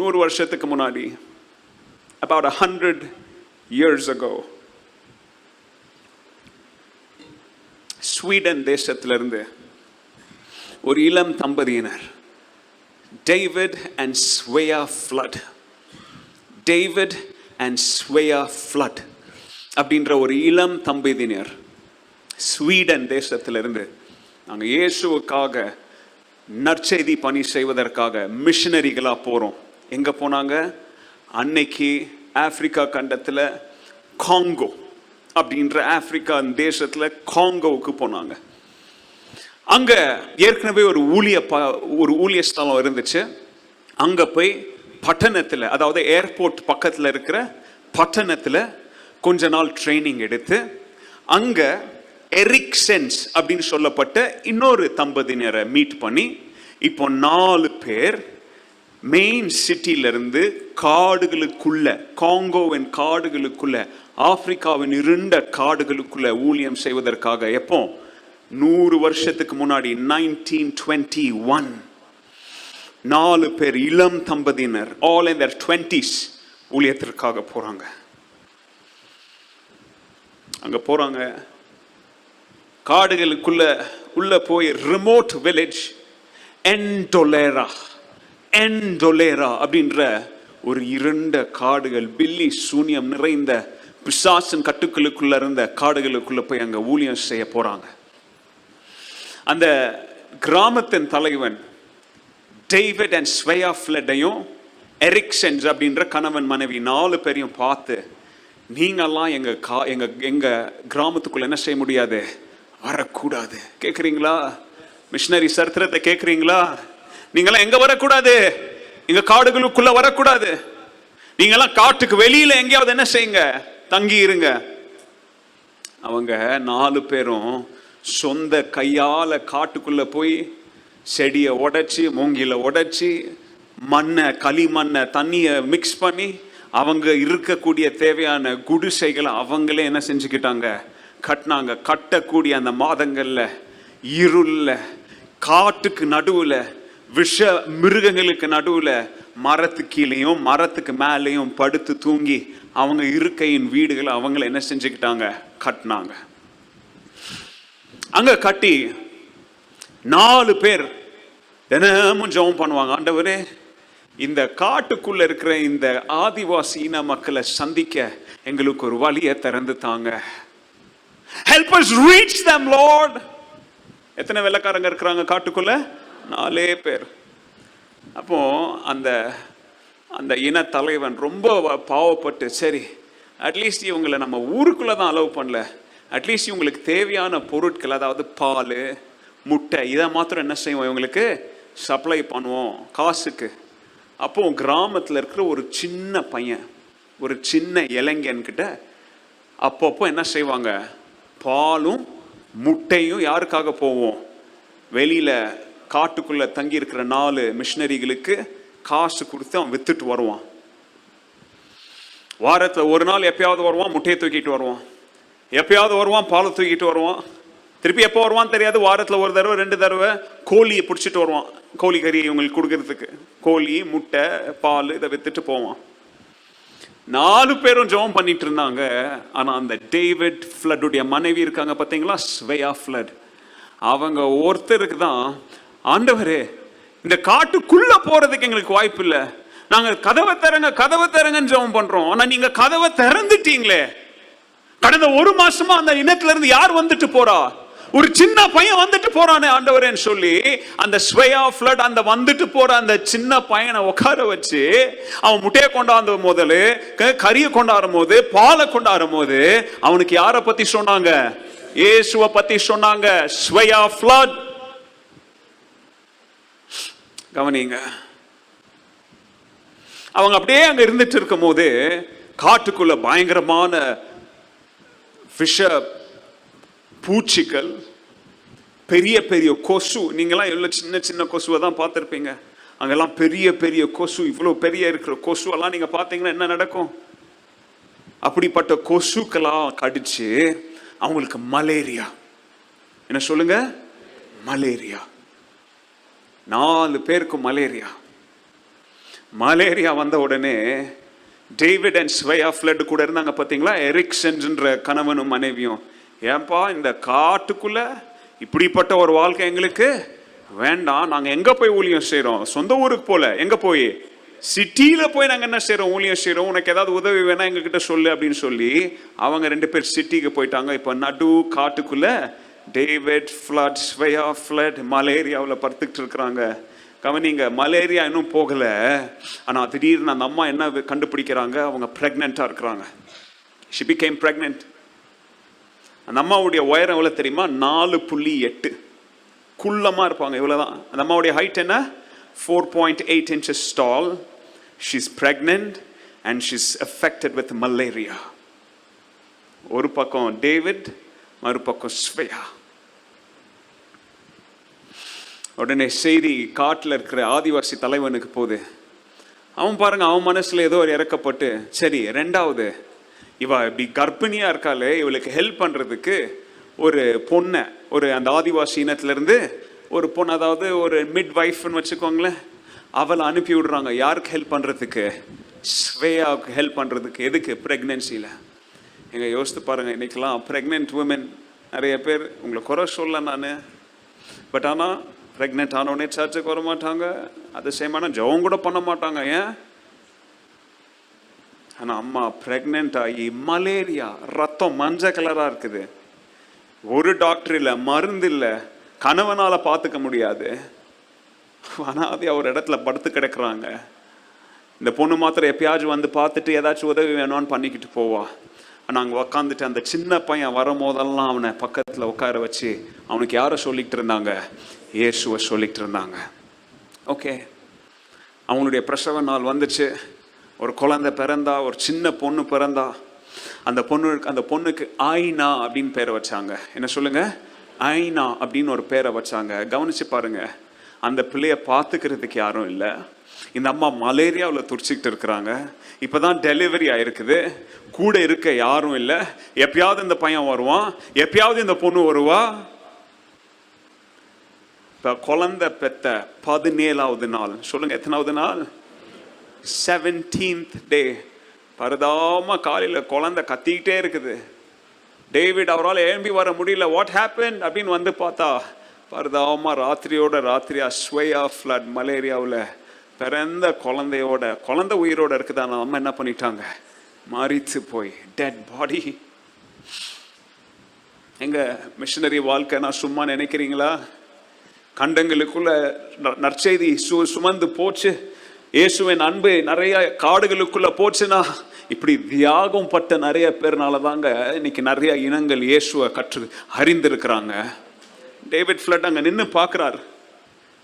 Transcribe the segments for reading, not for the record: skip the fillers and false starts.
100 வருஷத்துக்கு முன்னாடி, about 100 years ago, Sweden தேசத்திலிருந்து ஒரு இளம் தம்பதியினர், David and Sweya Flood, David and Sweya Flood அப்படின்ற ஒரு இளம் தம்பதியினர் ஸ்வீடன் தேசத்திலிருந்து நாங்கள் இயேசுவுக்காக நற்செய்தி பணி செய்வதற்காக மிஷனரிகளாக போகிறோம். எங்கே போனாங்க? அன்னைக்கு ஆப்பிரிக்கா கண்டத்தில் காங்கோ அப்படின்ற ஆப்பிரிக்கா தேசத்தில் காங்கோவுக்கு போனாங்க. அங்கே ஏற்கனவே ஒரு ஊழிய ஸ்தலம் இருந்துச்சு. அங்கே போய் பட்டணத்தில், அதாவது ஏர்போர்ட் பக்கத்தில் இருக்கிற பட்டணத்தில் கொஞ்ச நாள் ட்ரைனிங் எடுத்து அங்கே எரிக்சன்ஸ் அப்படின்னு சொல்லப்பட்ட இன்னொரு தம்பதியினரை மீட் பண்ணி, இப்போ 4 பேர் மெயின் சிட்டியிலிருந்து காடுகளுக்குள்ள, காங்கோவின் காடுகளுக்குள்ள, ஆப்பிரிக்காவின் இருண்ட காடுகளுக்குள்ள ஊழியம் செய்வதற்காக, எப்போ 100 வருஷத்துக்கு முன்னாடி 1921 4 பேர் இளம் தம்பதியினர், all in their 20s, ஊழியத்திற்காக போறாங்க. அங்க போறாங்க, காடுகளுக்குள்ள உள்ள போய் ரிமோட் வில்லேஜ் என்டோலேரா அப்படின்ற ஒரு இருண்ட காடுகள், பில்லி சூனியம் நிறைந்த பிசாசின் கட்டுக்களுக்குள்ள இருந்த காடுகளுக்குள்ள போய் அங்க ஊழியம் செய்ய போறாங்க. அந்த கிராமத்தின் தலைவன் டேவிட் அண்ட் ஸ்வேயா ஃப்ளட்டையும் எரிக்சன்ஸ் அப்படின்ற கணவன் மனைவி 4 பேரையும் பார்த்து, நீங்கெல்லாம் எங்க கிராமத்துக்குள்ள என்ன செய்ய முடியாது, வரக்கூடாது. கேட்குறீங்களா? மிஷனரி சரித்திரத்தை கேட்குறீங்களா? நீங்களாம் எங்க வரக்கூடாது, எங்க காடுகளுக்குள்ள வரக்கூடாது. நீங்களாம் காட்டுக்கு வெளியில எங்கேயாவது என்ன செய்யுங்க, தங்கி இருங்க. அவங்க 4 பேரும் சொந்த கையால காட்டுக்குள்ள போய் செடியை உடைச்சி, மூங்கில உடைச்சி, மண்ணை, களிமண்ணை, தண்ணியை மிக்ஸ் பண்ணி அவங்க இருக்கக்கூடிய தேவையான குடிசைகளை அவங்களே என்ன செஞ்சுக்கிட்டாங்க, கட்டினாங்க. கட்டக்கூடிய அந்த மாதங்கள்ல இருள, காட்டுக்கு நடுவுல, விஷ மிருகங்களுக்கு நடுவுல, மரத்து கீழையும் மரத்துக்கு மேலேயும் படுத்து தூங்கி அவங்க இருக்கையின் வீடுகளை அவங்கள என்ன செஞ்சுக்கிட்டாங்க, கட்டினாங்க. அங்க கட்டி 4 பேர் தினமும் ஜெபம் பண்ணுவாங்க, ஆண்டவரே இந்த காட்டுக்குள்ள இருக்கிற இந்த ஆதிவாசி இன மக்களை சந்திக்க எங்களுக்கு ஒரு வழியை திறந்து தாங்க. Help us reach them, Lord. எத்தனை வெள்ளக்காரங்க இருக்கிறாங்க காட்டுக்குள்ள? 4 பேர். அப்போ அந்த அந்த இன தலைவன் ரொம்ப பாவப்பட்டு, சரி அட்லீஸ்ட் இவங்களை நம்ம ஊருக்குள்ள தான் அலோவ் பண்ணல, அட்லீஸ்ட் இவங்களுக்கு தேவையான பொருட்கள், அதாவது பால், முட்டை, இதை மாத்திரம் என்ன செய்வோம், இவங்களுக்கு சப்ளை பண்ணுவோம் காசுக்கு. அப்போ கிராமத்தில் இருக்கிற ஒரு சின்ன பையன், ஒரு சின்ன இளைஞன்கிட்ட அப்பப்போ என்ன செய்வாங்க, பாலும் முட்டையும் யாருக்காக போவோம், வெளியில காட்டுக்குள்ள தங்கி இருக்கிற 4 மிஷனரிகளுக்கு காசு கொடுத்து அவன் வித்துட்டு வருவான். வாரத்துல ஒரு நாள் எப்பயாவது வருவான், முட்டையை தூக்கிட்டு வருவான், எப்பயாவது வருவான், பாலை தூக்கிட்டு வருவான், திருப்பி எப்போ வருவான் தெரியாது. வாரத்துல ஒரு தடவை 2 தடவை கோழியை பிடிச்சிட்டு வருவான், கோழி கறி இவங்களுக்கு கொடுக்கறதுக்கு. கோழி, முட்டை, பால் இதை வித்துட்டு போவான். 4 பேரும் ஜெபம் பண்ணிட்டு இருந்தாங்க. ஆனா அந்த டேவிட் ஃப்ளட்டுடைய மனைவி இருக்காங்க பார்த்தீங்களா, ஸ்வேயா ஃப்ளட், அவங்க ஒருத்தருக்கு தான், ஆண்டவரே இந்த காட்டுக்குள்ள போறதுக்கு எங்களுக்கு வாய்ப்பு இல்லை, நாங்க கதவை திறங்கன்னு ஜெபம் பண்றோம், ஆனா நீங்க கதவை திறந்துட்டீங்களே. கடந்த 1 மாசமா அந்த இனத்துல இருந்து யார் வந்துட்டு போறா, ஒரு சின்ன பையன் வந்துட்டு போறானே ஆண்டவரேன்னு சொல்லி அந்த ஸ்வேயா ஃப்ளட் அந்த வந்துட்டு போற அந்த சின்ன பையனை உட்கார வச்சு, அவன் முட்டையை கொண்டாந்த போது, கறியை கொண்டாடும் போது, பாலை கொண்டாடும் போது அவனுக்கு யாரை பத்தி சொன்னாங்க, இயேசுவை பத்தி சொன்னாங்க. ஸ்வேயா ஃப்ளட். கவனிங்க, அவங்க அப்படியே அங்க இருந்துட்டு இருக்கும் போது காட்டுக்குள்ள பயங்கரமான விஷ பூச்சிகள், பெரிய பெரிய கொசு. நீங்களாம் எவ்வளவு சின்ன சின்ன கொசுவை தான் பார்த்துருப்பீங்க, அங்கெல்லாம் பெரிய பெரிய கொசு, இவ்வளோ பெரிய இருக்கிற கொசுவெல்லாம் நீங்க பார்த்தீங்கன்னா என்ன நடக்கும், அப்படிப்பட்ட கொசுக்கெல்லாம் கடிச்சு அவங்களுக்கு மலேரியா. என்ன சொல்லுங்க, மலேரியா. 4 பேருக்கு மலேரியா. மலேரியா வந்த உடனே டேவிட் அண்ட் ஸ்வேயா ஃப்ளட் கூட இருந்தாங்க பார்த்தீங்களா, எரிக்சன்ன்ற கணவனும் மனைவியும். ஏன்பா இந்த காட்டுக்குள்ள இப்படிப்பட்ட ஒரு வாழ்க்கை எங்களுக்கு வேண்டாம், நாங்கள் எங்கே போய் ஊழியம் செய்கிறோம், சொந்த ஊருக்கு போல, எங்கே போய் சிட்டியில் போய் நாங்கள் என்ன செய்கிறோம், ஊழியம் செய்கிறோம், உனக்கு ஏதாவது உதவி வேணா எங்ககிட்ட சொல்லு அப்படின்னு சொல்லி அவங்க 2 பேர் சிட்டிக்கு போயிட்டாங்க. இப்போ நடு காட்டுக்குள்ள டேவிட் ஃப்ளட், ஸ்வேயா ஃப்ளட் மலேரியாவில் படுத்துக்கிட்டு இருக்கிறாங்க. கவனிங்க, மலேரியா இன்னும் போகலை, ஆனால் திடீர்னு அந்த அம்மா என்ன கண்டுபிடிக்கிறாங்க, அவங்க ப்ரெக்னெண்ட்டாக இருக்கிறாங்க. she became pregnant. அந்த அம்மாவுடைய உயரம் எவ்வளோ தெரியுமா, 4.8, குள்ளமாக இருப்பாங்க, இவ்வளோதான். அந்த அம்மாவுடைய ஹைட் என்ன, 4.8 inches tall. She's pregnant and she's affected with malaria. ஒரு பக்கம் டேவிட், மறுபக்கம் ஸ்வேயா. உடனே செய்தி காட்டில் இருக்கிற ஆதிவாசி தலைவனுக்கு போகுது. அவன் பாருங்க, அவன் மனசுல ஏதோ ஒரு இறக்கப்பட்டு, சரி ரெண்டாவது இவ இப்படி கர்ப்பிணியா இருக்காளே, இவளுக்கு ஹெல்ப் பண்றதுக்கு ஒரு பொண்ணை, ஒரு அந்த ஆதிவாசி இனத்திலிருந்து ஒரு பொண்ணு, அதாவது ஒரு மிட் வைஃப்னு வச்சுக்கோங்களேன், அவளை அனுப்பி விடுறாங்க. யாருக்கு ஹெல்ப் பண்றதுக்கு, ஸ்வேயாவுக்கு ஹெல்ப் பண்றதுக்கு. எதுக்கு, பிரெக்னன்சியில். எங்க யோசித்து பாருங்க, இன்னைக்கெல்லாம் ப்ரெக்னென்ட் உமன் நிறைய பேர், உங்களை குறை சொல்ல நான், பட் ஆனால் ப்ரெக்னென்ட் ஆனோடனே சர்ச்சுக்கு வர மாட்டாங்க, அது சேமான ஜெபம் கூட பண்ண மாட்டாங்க. ஏன், ஆனால் அம்மா ப்ரெக்னென்ட் ஆகி மலேரியா, ரத்தம் மஞ்சள் கலராக இருக்குது, ஒரு டாக்டர் இல்லை, மருந்து இல்லை, கணவனால் பார்த்துக்க முடியாது, அனாதி ஒரு இடத்துல படுத்து கிடக்குறாங்க. இந்த பொண்ணு மாத்திரம் எப்பயாச்சும் வந்து பார்த்துட்டு ஏதாச்சும் உதவி வேணும்னு பண்ணிக்கிட்டு போவா. நாங்கள் உக்காந்துட்டு அந்த சின்ன பையன் வரும்போதெல்லாம் அவனை பக்கத்தில் உட்கார வச்சு அவனுக்கு யாரை சொல்லிக்கிட்டு இருந்தாங்க, இயேசுவை சொல்லிக்கிட்டு இருந்தாங்க. ஓகே, அவங்களுடைய பிரசவ நாள் வந்துச்சு, ஒரு குழந்தை பிறந்தா, ஒரு சின்ன பொண்ணு பிறந்தா. அந்த பொண்ணுக்கு ஐனா அப்படின்னு பேரை வச்சாங்க. என்ன சொல்லுங்க, ஐனா அப்படின்னு ஒரு பேரை வச்சாங்க. கவனிச்சு பாருங்க, அந்த பிள்ளைய பார்த்துக்கிறதுக்கு யாரும் இல்லை. இந்த அம்மா மலேரியாவில் துடிச்சிக்கிட்டு இருக்கிறாங்க. இப்போதான் டெலிவரி ஆயிருக்குது, கூட இருக்க யாரும் இல்லை. எப்பயாவது இந்த பையன் வருவான், எப்பயாவது இந்த பொண்ணு வருவா. இப்போ குழந்தை பெத்த 17வது நாள், சொல்லுங்க எத்தனாவது நாள், 17th day. பரதாம காலையில் குழந்தை கத்திக்கிட்டே இருக்குது. டேவிட் அவரால் எழும்பி வர முடியல. வாட் ஹேப்பன் அப்படின்னு வந்து பார்த்தா, பரதாம ராத்திரியோட ராத்திரியா ஸ்வேயா ஃப்ளட் மலேரியாவில் பிறந்த குழந்தையோட, குழந்தை உயிரோட இருக்குதா, அம்மா என்ன பண்ணிட்டாங்க, மரித்து போய் டெட் பாடி. எங்க மிஷனரி வாழ்க்கை நான் சும்மா நினைக்கிறீங்களா? கண்டங்களுக்குள்ள நற்செய்தி சுமந்து போச்சு, இயேசுவின் அன்பு நிறைய காடுகளுக்குள்ள போச்சுன்னா, இப்படி தியாகம் பட்ட நிறைய பேர்னால தாங்க இன்னைக்கு நிறைய இனங்கள் இயேசுவை அறிந்திருக்கிறாங்க. டேவிட் ஃப்ளட் அங்க நின்று பார்க்கிறார்.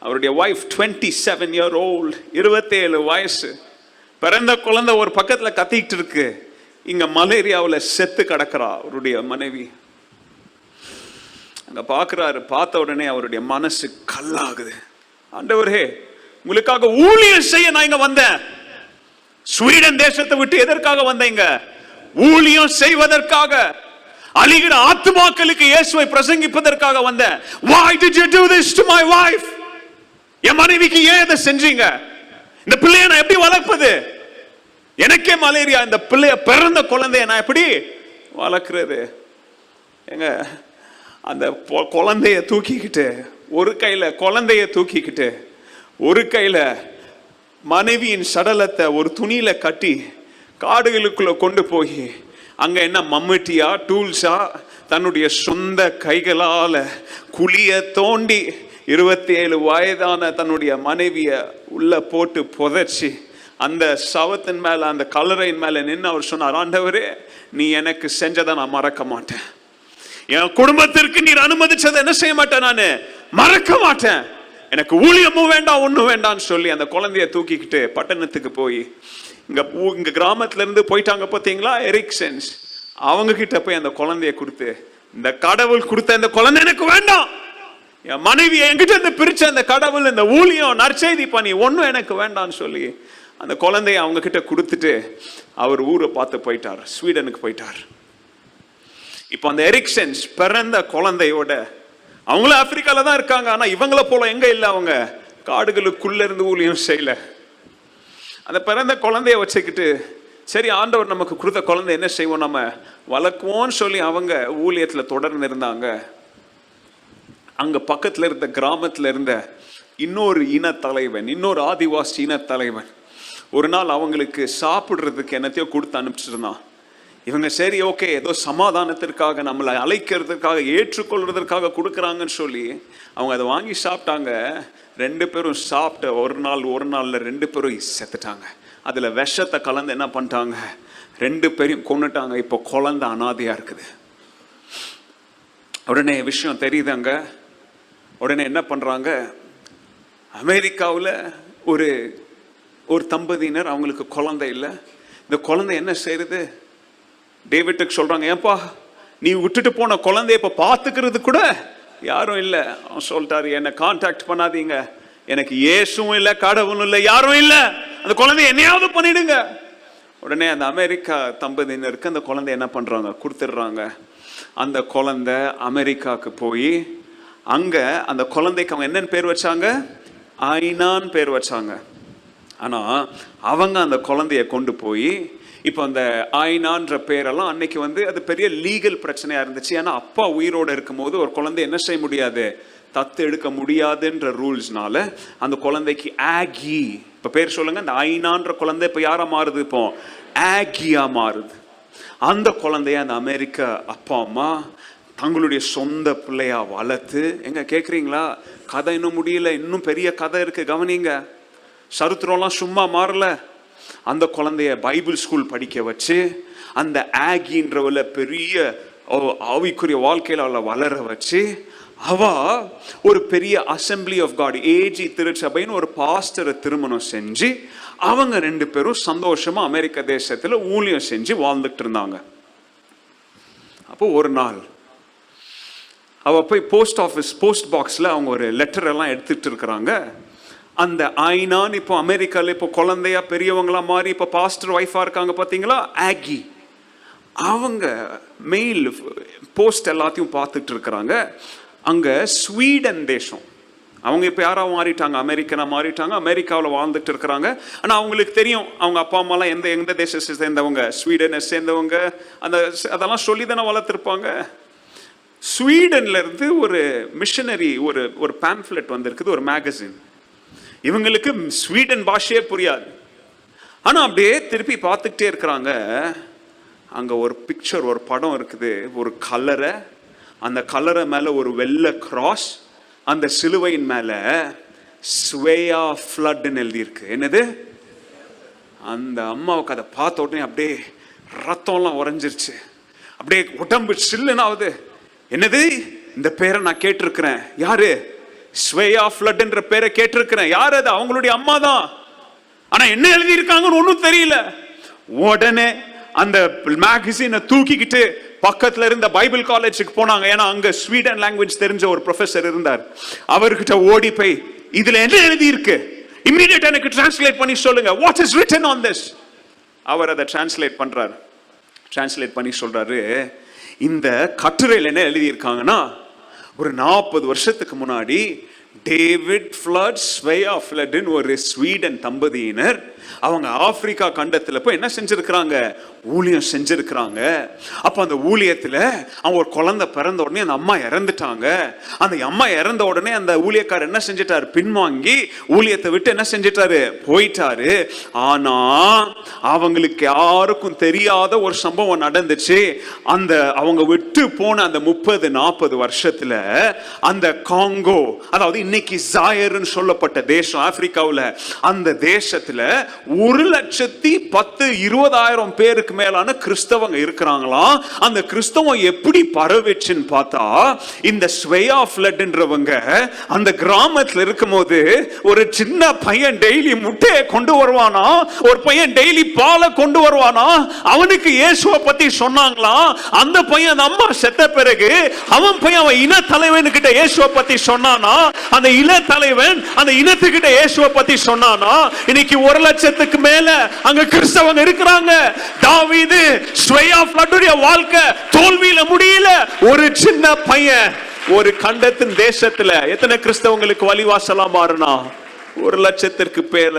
அவருடைய வைஃப் 27 year old, 27 வயசு, பிறந்த குழந்தை ஒரு பக்கத்துல கத்திக்கிட்டு இருக்கு. இங்க மலேரியாவில் செத்து கிடக்கிறா அவருடைய மனைவி. அங்க பாக்குறாரு. பார்த்த உடனே அவருடைய மனசு கல்லாகுது. ஆண்டவரே, உங்களுக்காக ஊழியம் செய்ய நான் இங்க வந்தேன். ஸ்வீடன் தேசத்தை விட்டு எதற்காக வந்தீங்க? ஊழியம் செய்வதற்காக, அழிகிற ஆத்துமாக்களுக்கு இயேசுவை பிரசங்கிப்பதற்காக வந்தேன். Why did you do this to my wife? என் மனைவிக்கு ஏன் இதை செஞ்சீங்க? இந்த பிள்ளைய நான் எப்படி வளர்ப்பது? எனக்கே மலேரியா, இந்த பிள்ளைய பிறந்த குழந்தைய நான் எப்படி வளர்க்கிறது? எங்க அந்த குழந்தைய தூக்கிக்கிட்டு, ஒரு கையில குழந்தைய தூக்கிக்கிட்டு, ஒரு கையில மனைவியின் சடலத்தை ஒரு துணியில கட்டி காடுகளுக்குள்ள கொண்டு போய், அங்க என்ன மம்முட்டியா டூல்ஸா, தன்னுடைய சொந்த கைகளால குழிய தோண்டி 27 வயதான தன்னுடைய மனைவிய உள்ள போட்டு புதைச்சி, அந்த சவத்தின் மேல, அந்த கல்லறையின் மேல நின்று அவர் சொன்னார், ஆண்டவரே, நீ எனக்கு செஞ்சதை நான் மறக்க மாட்டேன். என் குடும்பத்திற்கு நீர் அனுமதிச்சதை என்ன செய்ய மாட்டேன், நான் மறக்க மாட்டேன். எனக்கு ஊழியமும் வேண்டாம், ஒன்றும் வேண்டாம்னு சொல்லி அந்த குழந்தைய தூக்கிக்கிட்டு பட்டணத்துக்கு போய், இங்க கிராமத்துல இருந்து போயிட்டாங்க பார்த்தீங்களா எரிக்சன்ஸ், அவங்க கிட்ட போய் அந்த குழந்தைய கொடுத்து, இந்த கடவுள் கொடுத்த இந்த குழந்தை எனக்கு வேண்டாம், என் மனைவி என்கிட்ட இருந்து பிரிச்ச அந்த கடவுள், இந்த ஊழியம் நற்செய்தி பண்ணி ஒன்றும் எனக்கு வேண்டாம்னு சொல்லி அந்த குழந்தைய அவங்க கிட்ட கொடுத்துட்டு அவர் ஊரை பார்த்து போயிட்டார், ஸ்வீடனுக்கு போயிட்டார். இப்போ அந்த எரிக்சன்ஸ் பிறந்த குழந்தையோட, அவங்களும் ஆப்பிரிக்கால தான் இருக்காங்க, ஆனா இவங்கள போல எங்க இல்லை, அவங்க காடுகளுக்குள்ள இருந்து ஊழியம் செய்யல. அந்த பிறந்த குழந்தைய வச்சுக்கிட்டு சரி ஆண்டவர் நமக்கு கொடுத்த குழந்தை என்ன செய்வோம் நம்ம வளர்க்குவோன்னு சொல்லி அவங்க ஊழியத்தில் தொடர்ந்து இருந்தாங்க. அங்க பக்கத்துல இருந்த கிராமத்துல இருந்த இன்னொரு இனத்தலைவன், இன்னொரு ஆதிவாசி இனத்தலைவன் ஒரு நாள் அவங்களுக்கு சாப்பிடுறதுக்கு என்னத்தையோ கொடுத்து அனுப்பிச்சிருந்தான். இவங்க சரி ஓகே ஏதோ சமாதானத்திற்காக நம்மளை அழைக்கிறதுக்காக ஏற்றுக்கொள்றதுக்காக கொடுக்குறாங்கன்னு சொல்லி அவங்க அதை வாங்கி சாப்பிட்டாங்க. 2 பேரும் சாப்பிட்ட ஒரு நாள்ல 2 பேரும் செத்துட்டாங்க. அதுல விஷத்தை கலந்து என்ன பண்ணிட்டாங்க, 2 பேரையும் கொன்னுட்டாங்க. இப்போ குழந்தை அனாதையா இருக்குது. உடனே விஷயம் தெரியுதாங்க. உடனே என்ன பண்றாங்க, அமெரிக்காவில் ஒரு தம்பதியினர், அவங்களுக்கு குழந்தை இல்லை. இந்த குழந்தை என்ன செய்யுது, டேவிட்டுக்கு சொல்றாங்க, ஏன்பா நீ விட்டுட்டு போன குழந்தைய இப்ப பாத்துக்கிறது கூட யாரும் இல்லை. அவன் சொல்லிட்டாரு, என்னை கான்டாக்ட் பண்ணாதீங்க, எனக்கு இயேசுவும் இல்லை கடவுளும் இல்லை யாரும் இல்லை, அந்த குழந்தைய என்னையாவது பண்ணிடுங்க. உடனே அந்த அமெரிக்கா தம்பதியினருக்கு அந்த குழந்தை என்ன பண்றாங்க, கொடுத்துடுறாங்க. அந்த குழந்தை அமெரிக்காவுக்கு போய் அங்க அந்த குழந்தைக்கு அவங்க என்னன்னு பேர் வச்சாங்க, ஐனான்னு பேர் வச்சாங்க. ஆனா அவங்க அந்த குழந்தைய கொண்டு போய் இப்போ அந்த ஐனான்ற பேரெல்லாம் அன்னைக்கு அது பெரிய லீகல் பிரச்சனையா இருந்துச்சு. ஏன்னா அப்பா உயிரோடு இருக்கும்போது ஒரு குழந்தை என்ன செய்ய முடியாது, தத்து எடுக்க முடியாதுன்ற ரூல்ஸ்னால அந்த குழந்தைக்கு ஆகி, இப்ப பேர் சொல்லுங்க, அந்த ஐனான்ற குழந்தை இப்ப யாரா மாறுது, இப்போ ஆகியா மாறுது. அந்த குழந்தைய அந்த அமெரிக்க அப்பா அம்மா தங்களுடைய சொந்த பிள்ளையா வளர்த்து, எங்க கேக்குறீங்களா, கதை இன்னும் முடியல, இன்னும் பெரிய கதை இருக்கு, கவனிங்க. சரித்திரம்லாம் சும்மா மாறல. அந்த குழந்தைய பைபிள் ஸ்கூல் படிக்க வச்சு அந்த ஆகின்றவள பெரிய ஆவிக்குரிய வாழ்க்கையில அவளை வளர வச்சு அவ ஒரு பெரிய அசம்பிளி ஆஃப் காட் ஏஜி திருச்சபைன்னு ஒரு பாஸ்டரை திருமணம் செஞ்சு அவங்க 2 பேரும் சந்தோஷமா அமெரிக்க தேசத்துல ஊழியம் செஞ்சு வாழ்ந்துட்டு இருந்தாங்க. அப்போ ஒரு நாள் அவ போய் போஸ்ட் பாக்ஸ்ல அவங்க ஒரு லெட்டர் எல்லாம் எடுத்துட்டு இருக்கிறாங்க. அந்த ஐனான் இப்போ அமெரிக்கால இப்போ குழந்தையா பெரியவங்களா மாறி இப்போ பாஸ்டர் ஒய்ஃபா இருக்காங்க பாத்தீங்களா, ஆகி. அவங்க மெயில் போஸ்ட் எல்லாத்தையும் பார்த்துட்டு இருக்கிறாங்க. அங்க ஸ்வீடன் தேசம், அவங்க இப்போ யாரா மாறிட்டாங்க, அமெரிக்கனா மாறிட்டாங்க, அமெரிக்காவில் வாழ்ந்துட்டு இருக்கிறாங்க. ஆனா அவங்களுக்கு தெரியும் அவங்க அப்பா அம்மாலாம் எந்த தேசத்தை சேர்ந்தவங்க, ஸ்வீடனை சேர்ந்தவங்க, அதெல்லாம் சொல்லி தானே வளர்த்துருப்பாங்க. ஸ்வீடன்ல இருந்து ஒரு மிஷனரி ஒரு பேம்ப்ளெட் வந்திருக்குது, ஒரு மேகசின். இவங்களுக்கு ஸ்வீடன் பாஷையே புரியாது. ஆனா அப்படியே திருப்பி பார்த்துக்கிட்டே இருக்கிறாங்க. அங்க ஒரு பிக்சர், ஒரு படம் இருக்குது, ஒரு கலரை, அந்த கலரை மேல ஒரு வெள்ளை கிராஸ், அந்த சிலுவையின் மேல ஸ்வேயா ஃப்ளட்னு எழுதி இருக்கு. என்னது, அந்த அம்மாவுக்கு அதை பார்த்த உடனே அப்படியே ரத்தம்லாம் உறைஞ்சிருச்சு, அப்படியே உடம்பு சில்லுன்னு ஆகுது. என்னது, இந்த பேரை நான் கேட்டிருக்கிறேன், யாரு, ஸ்வேயா ஃப்ளட்ன்ற பேரை கேட்டிருக்கிறேன், யார் அது, அவங்களுடைய அம்மா தான். ஆனா என்ன எழுதி இருக்காங்கன்னு ஒன்றும் தெரியல. உடனே அந்த மேகசினை தூக்கிக்கிட்டு பக்கத்துல இருந்த பைபிள் காலேஜுக்கு போனாங்க. ஏன்னா அங்க ஸ்வீடன் லாங்குவேஜ் தெரிஞ்ச ஒரு ப்ரொஃபசர் இருந்தார். அவர்கிட்ட ஓடி போய் இதுல என்ன எழுதி இருக்கு, இமிடியேட்டா எனக்கு டிரான்ஸ்லேட் பண்ணி சொல்லுங்க, what is written on this. அவர் அதை டிரான்ஸ்லேட் பண்றாரு. டிரான்ஸ்லேட் பண்ணி சொல்றாரு, இந்த கட்டுரையில் என்ன எழுதி இருக்காங்கன்னா, ஒரு 40 வருஷத்துக்கு முன்னாடி டேவிட் ஃப்ளட், ஸ்வேயா ஃப்ளட்னு ஒரு ஸ்வீடன் தம்பதியினர் அவங்க ஆப்பிரிக்கா கண்டத்துல போய் என்ன செஞ்சிருக்கிறாங்க, ஊழியம் செஞ்சிருக்கிறாங்க. அப்ப அந்த ஊழியத்துல அவங்க ஒரு குழந்தை பிறந்த உடனே அந்த அம்மா இறந்துட்டாங்க. அந்த அம்மா இறந்த உடனே அந்த ஊழியக்காரர் என்ன செஞ்சிட்டாரு, பின்வாங்கி ஊழியத்தை விட்டு என்ன செஞ்சிட்டாரு, போயிட்டாரு. ஆனா அவங்களுக்கு யாருக்கும் தெரியாத ஒரு சம்பவம் நடந்துச்சு. அந்த அவங்க விட்டு போன அந்த 30-40 வருஷத்துல அந்த காங்கோ, அதாவது இன்னைக்கு ஜாயர்னு சொல்லப்பட்ட தேசம் ஆப்பிரிக்காவில், அந்த தேசத்துல 1,10,20,000 பேருக்கு மேலான கிறிஸ்தவங்க இருக்கிறாங்களாம். அந்த கிறிஸ்தவம் எப்படி பரவிச்சுன்னு பார்த்தா, இந்த ஸ்வேயா ஃப்ளட்ன்றவங்க அந்த கிராமத்துல இருக்கும்போது ஒரு சின்ன பையன் டெய்லி முட்டையை கொண்டு வருவானா, ஒரு பையன் டெய்லி பாலை கொண்டு வருவானா, அவனுக்கு இயேசுவை பத்தி சொன்னாங்களாம். அந்த பையன் அம்மா செத்த பிறகு அவன் பையன் அவன் இன தலைவன் கிட்ட இயேசுவை பத்தி சொன்னானா, அந்த இன தலைவன் அந்த இனத்துக்கிட்ட இயேசுவை பத்தி சொன்னானா. இன்னைக்கு 1,00,000க்கு மேல அங்க கிறிஸ்தவங்க இருக்கிறாங்க. தாவீது ஸ்வேயா ஃப்ளட்டுடைய வாழ்க்கை தோல்வியில முடியல. ஒரு சின்ன பையன் ஒரு கண்டத்தின் தேசத்துல எத்தனை கிறிஸ்தவங்களுக்கு வழிவாசலா மாறினா, 1,00,000க்கு மேல